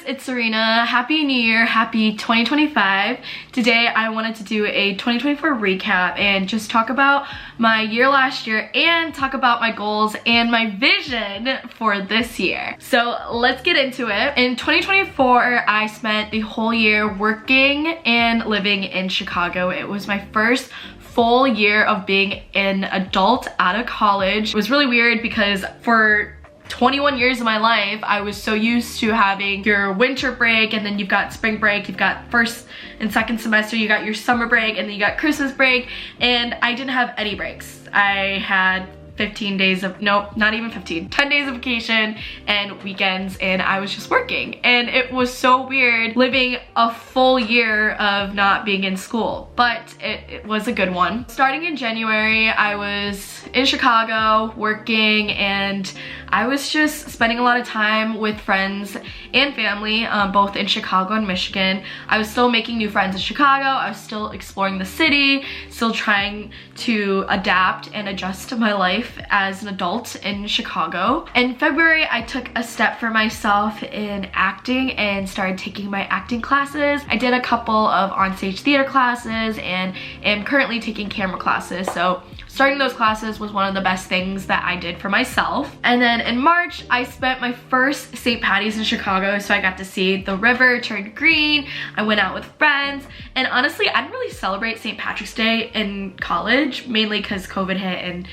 it's Serena. Happy New Year, happy 2025. Today I wanted to do a 2024 recap and just talk about my year last year and talk about my goals and my vision for this year. So let's get into it. In 2024, I spent the whole year working and living in Chicago. It was my first full year of being an adult out of college. It was really weird because for 21 years of my life, I was so used to having your winter break, and then you've got spring break, you've got first and second semester, you got your summer break, and then you got Christmas break, and I didn't have any breaks. I had 15 days of, nope, not even 15, 10 days of vacation and weekends, and I was just working. And it was so weird living a full year of not being in school, but it was a good one. Starting in January, I was in Chicago working, and I was just spending a lot of time with friends and family, both in Chicago and Michigan. I was still making new friends in Chicago. I was still exploring the city, still trying to adapt and adjust to my life as an adult in Chicago. In February, I took a step for myself in acting and started taking my acting classes. I did a couple of onstage theater classes and am currently taking camera classes. So starting those classes was one of the best things that I did for myself. And then in March, I spent my first St. Patty's in Chicago, so I got to see the river turn green. I went out with friends, and honestly, I didn't really celebrate St. Patrick's Day in college, mainly because COVID hit and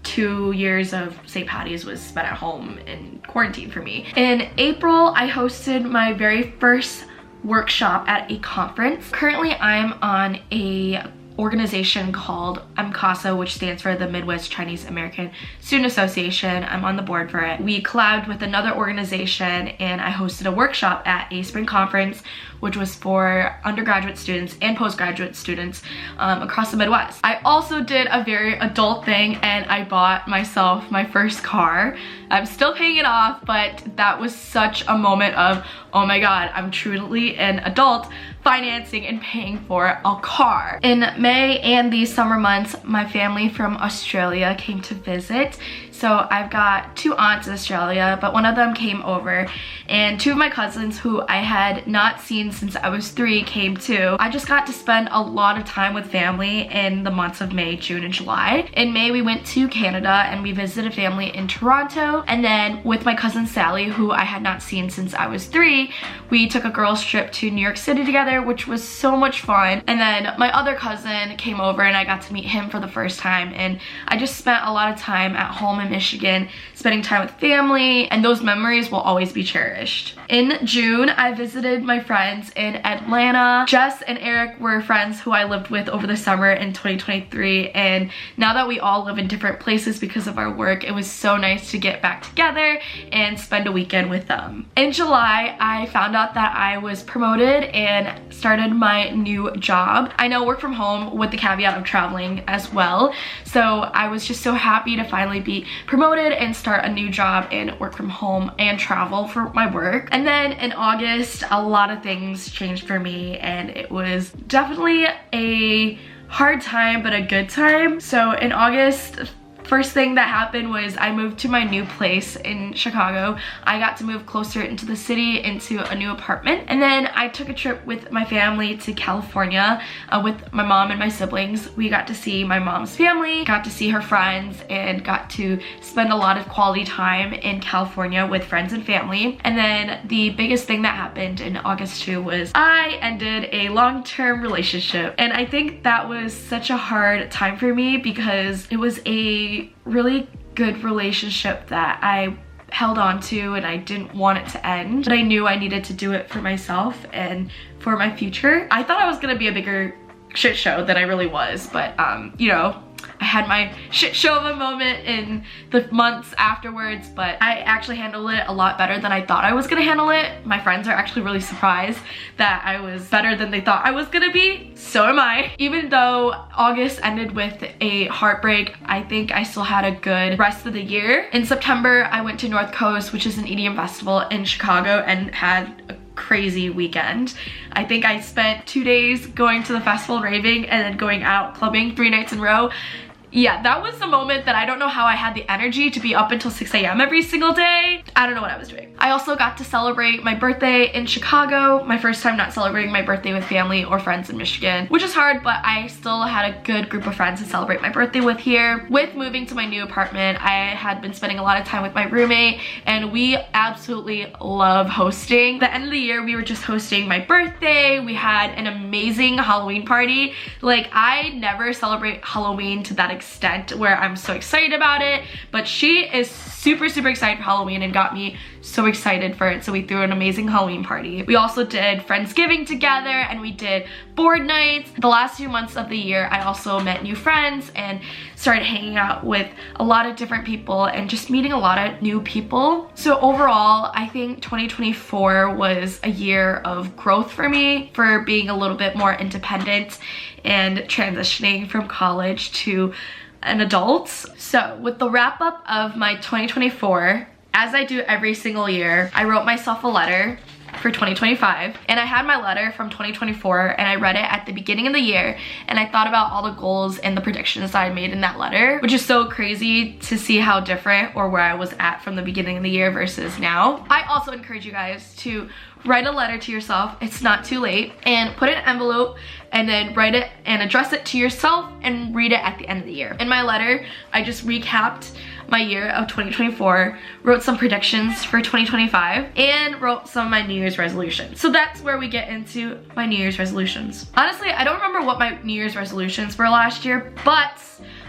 2 years of St. Patty's was spent at home in quarantine for me. In April, I hosted my very first workshop at a conference. Currently, I'm on a organization called MCASA, which stands for the Midwest Chinese American Student Association. I'm on the board for it. We collabed with another organization, and I hosted a workshop at a spring conference, which was for undergraduate students and postgraduate students across the Midwest. I also did a very adult thing, and I bought myself my first car. I'm still paying it off, but that was such a moment of, oh my god, I'm truly an adult financing and paying for a car. In May and these summer months, my family from Australia came to visit. So I've got 2 aunts in Australia, but one of them came over, and 2 of my cousins who I had not seen since I was 3 came too. I just got to spend a lot of time with family in the months of May, June, and July. In May, we went to Canada and we visited family in Toronto, and then with my cousin Sally, who I had not seen since I was 3, we took a girls trip to New York City together, which was so much fun. And then my other cousin came over and I got to meet him for the first time, and I just spent a lot of time at home in Michigan, spending time with family, and those memories will always be cherished. In June, I visited my friends in Atlanta. Jess and Eric were friends who I lived with over the summer in 2023, and now that we all live in different places because of our work, it was so nice to get back together and spend a weekend with them. In July, I found out that I was promoted and started my new job. I know, work from home with the caveat of traveling as well, so I was just so happy to finally be promoted and start a new job and work from home and travel for my work. And then in August, a lot of things changed for me, and it was definitely a hard time, but a good time. So in August, first thing that happened was I moved to my new place in Chicago. I got to move closer into the city, into a new apartment. And then I took a trip with my family to California with my mom and my siblings. We got to see my mom's family, got to see her friends, and got to spend a lot of quality time in California with friends and family. And then the biggest thing that happened in August too was I ended a long-term relationship. And I think that was such a hard time for me because it was a really good relationship that I held on to, and I didn't want it to end, but I knew I needed to do it for myself and for my future. I thought I was gonna be a bigger shit show than I really was, but you know, I had my shit show of a moment in the months afterwards, but I actually handled it a lot better than I thought I was gonna handle it. My friends are actually really surprised that I was better than they thought I was gonna be. So am I. Even though August ended with a heartbreak, I think I still had a good rest of the year. In September, I went to North Coast, which is an EDM festival in Chicago, and had a crazy weekend. I think I spent 2 days going to the festival raving and then going out clubbing 3 nights in a row. yeah, that was the moment that I don't know how I had the energy to be up until 6 a.m. every single day. I don't know what I was doing. I also got to celebrate my birthday in Chicago. My first time not celebrating my birthday with family or friends in Michigan, which is hard, but I still had a good group of friends to celebrate my birthday with here. With moving to my new apartment, I had been spending a lot of time with my roommate, and we absolutely love hosting. The end of the year, we were just hosting my birthday. We had an amazing Halloween party. Like, I never celebrate Halloween to that extent where I'm so excited about it, but she is super excited for Halloween and got me so excited for it, so we threw an amazing Halloween party. We also did Friendsgiving together, and we did board nights. The last few months of the year, I also met new friends and started hanging out with a lot of different people and just meeting a lot of new people. So overall, I think 2024 was a year of growth for me, for being a little bit more independent and transitioning from college to an adult. So with the wrap up of my 2024, as I do every single year, I wrote myself a letter for 2025, and I had my letter from 2024 and I read it at the beginning of the year, and I thought about all the goals and the predictions that I made in that letter, which is so crazy to see how different or where I was at from the beginning of the year versus now. I also encourage you guys to write a letter to yourself. It's not too late, and put it in an envelope and then write it and address it to yourself and read it at the end of the year. In my letter, I just recapped my year of 2024, wrote some predictions for 2025, and wrote some of my New Year's resolutions. So that's where we get into my New Year's resolutions. Honestly, I don't remember what my New Year's resolutions were last year, but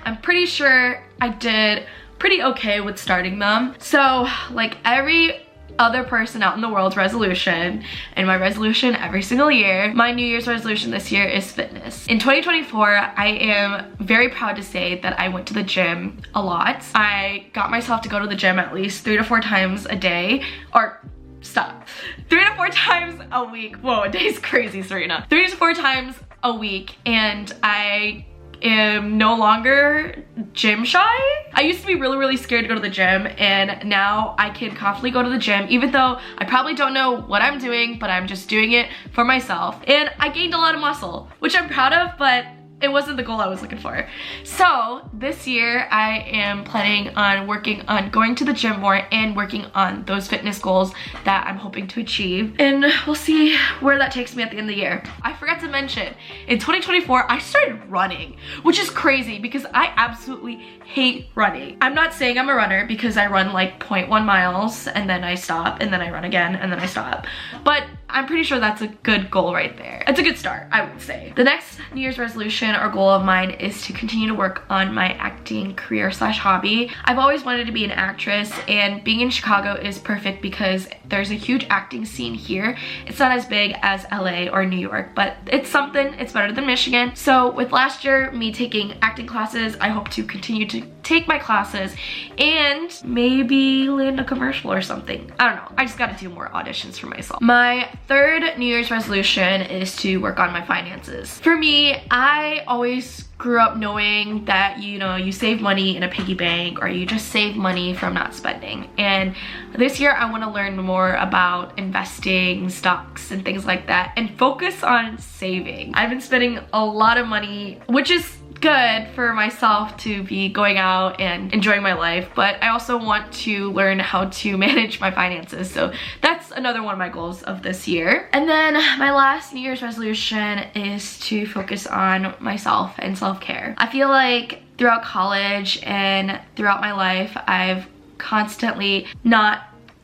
I'm pretty sure I did pretty okay with starting them. So like every other person out in the world's resolution, and my resolution every single year, my New Year's resolution this year is fitness. In 2024, I am very proud to say that I went to the gym a lot. I got myself to go to the gym at least 3 to 4 times a day, or stop, 3 to 4 times a week. Whoa, a day's crazy, Serena. 3 to 4 times a week, and I am no longer gym shy. I used to be really scared to go to the gym, and now I can confidently go to the gym, even though I probably don't know what I'm doing, but I'm just doing it for myself. And I gained a lot of muscle, which I'm proud of, but it wasn't the goal I was looking for. So this year I am planning on working on going to the gym more and working on those fitness goals that I'm hoping to achieve. And we'll see where that takes me at the end of the year. I forgot to mention, in 2024, I started running, which is crazy because I absolutely hate running. I'm not saying I'm a runner because I run like 0.1 miles and then I stop and then I run again and then I stop. But I'm pretty sure that's a good goal right there. It's a good start, I would say. The next New Year's resolution or goal of mine is to continue to work on my acting career slash hobby. I've always wanted to be an actress, and being in Chicago is perfect because there's a huge acting scene here. It's not as big as LA or New York, but it's something. It's better than Michigan. So with last year, me taking acting classes, I hope to continue to take my classes and maybe land a commercial or something. I don't know. I just gotta do more auditions for myself. My third New Year's resolution is to work on my finances. For me, I always grew up knowing that, you know, you save money in a piggy bank or you just save money from not spending. And this year I want to learn more about investing, stocks, and things like that, and focus on saving. I've been spending a lot of money, which is good for myself to be going out and enjoying my life, but I also want to learn how to manage my finances. So that's another one of my goals of this year. And then my last New Year's resolution is to focus on myself and self-care. I feel like throughout college and throughout my life, I've constantly not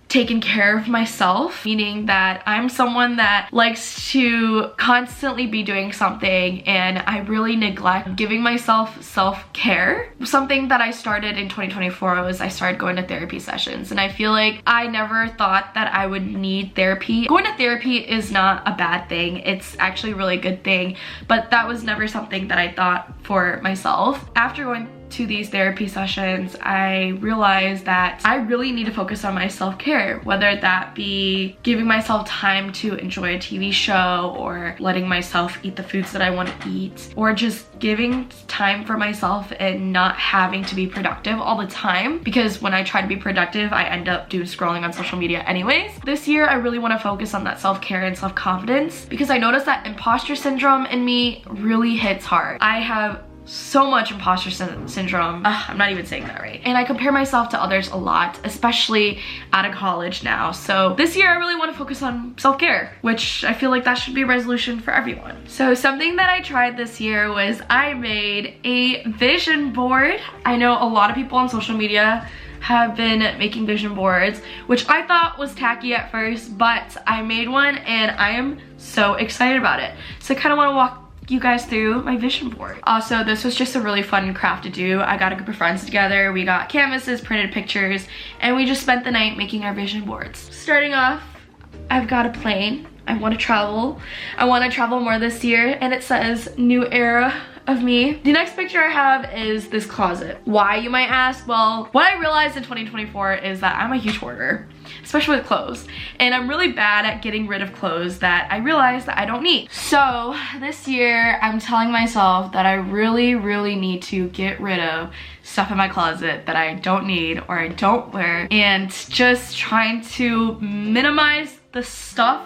taken care of myself, meaning that I'm someone that likes to constantly be doing something, and I really neglect giving myself self-care. Something that I started in 2024 was I started going to therapy sessions, and I feel like I never thought that I would need therapy. Going to therapy is not a bad thing. It's actually a really good thing, but that was never something that I thought for myself. After going to these therapy sessions, I realized that I really need to focus on my self-care, whether that be giving myself time to enjoy a TV show, or letting myself eat the foods that I want to eat, or just giving time for myself and not having to be productive all the time, because when I try to be productive, I end up doom scrolling on social media anyways. This year, I really want to focus on that self-care and self-confidence, because I noticed that imposter syndrome in me really hits hard. I have so much imposter syndrome. I'm not even saying that right. And I compare myself to others a lot, especially out of college now. So this year I really want to focus on self-care, which I feel like that should be a resolution for everyone. So something that I tried this year was I made a vision board. I know a lot of people on social media have been making vision boards, which I thought was tacky at first, but I made one and I am so excited about it. So I kind of want to walk you guys through my vision board. Also, this was just a really fun craft to do. I got a group of friends together, we got canvases, printed pictures, and we just spent the night making our vision boards. Starting off, I've got a plane. I want to travel. I want to travel more this year, and it says new era of me. The next picture I have is this closet. Why, you might ask? Well, what I realized in 2024 is that I'm a huge hoarder, especially with clothes, and I'm really bad at getting rid of clothes that I realize that I don't need. So this year I'm telling myself that I really need to get rid of stuff in my closet that I don't need or I don't wear, and just trying to minimize the stuff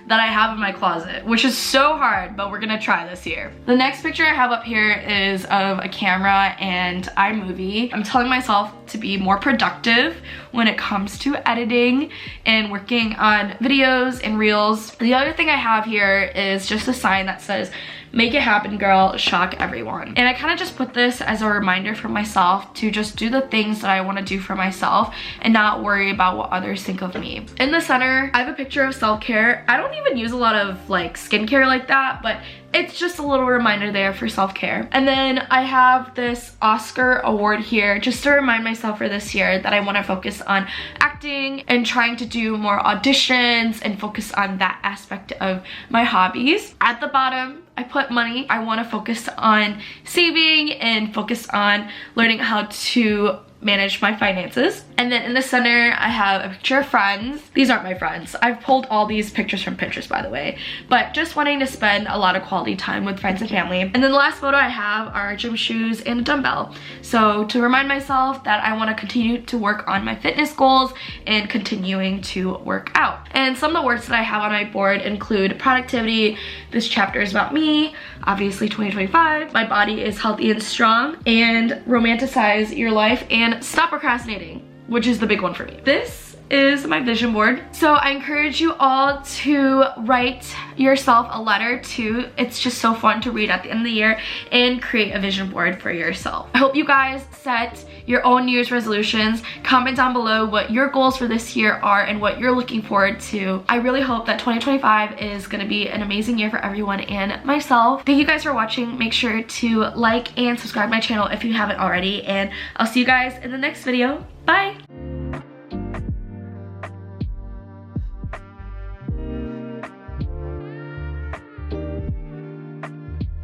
that I have in my closet, which is so hard, but we're gonna try this year. The next picture I have up here is of a camera and iMovie. I'm telling myself to be more productive when it comes to editing and working on videos and reels. The other thing I have here is just a sign that says, "Make it happen, girl, shock everyone." And I kind of just put this as a reminder for myself to just do the things that I want to do for myself and not worry about what others think of me. In the center, I have a picture of self-care. I don't even use a lot of like skincare like that, but it's just a little reminder there for self-care. And then I have this Oscar award here just to remind myself for this year that I want to focus on acting and trying to do more auditions and focus on that aspect of my hobbies. At the bottom, I put money. I want to focus on saving and focus on learning how to manage my finances. And then in the center, I have a picture of friends. These aren't my friends. I've pulled all these pictures from Pinterest, by the way, but just wanting to spend a lot of quality time with friends and family. And then the last photo I have are gym shoes and a dumbbell. So to remind myself that I want to continue to work on my fitness goals and continuing to work out. And some of the words that I have on my board include productivity, this chapter is about me, obviously 2025, my body is healthy and strong, and romanticize your life, and stop procrastinating, which is the big one for me. This is my vision board. So I encourage you all to write yourself a letter too. It's just so fun to read at the end of the year and create a vision board for yourself. I hope you guys set your own New Year's resolutions. Comment down below what your goals for this year are and what you're looking forward to. I really hope that 2025 is gonna be an amazing year for everyone and myself. Thank you guys for watching. Make sure to like and subscribe my channel if you haven't already, and I'll see you guys in the next video. Bye!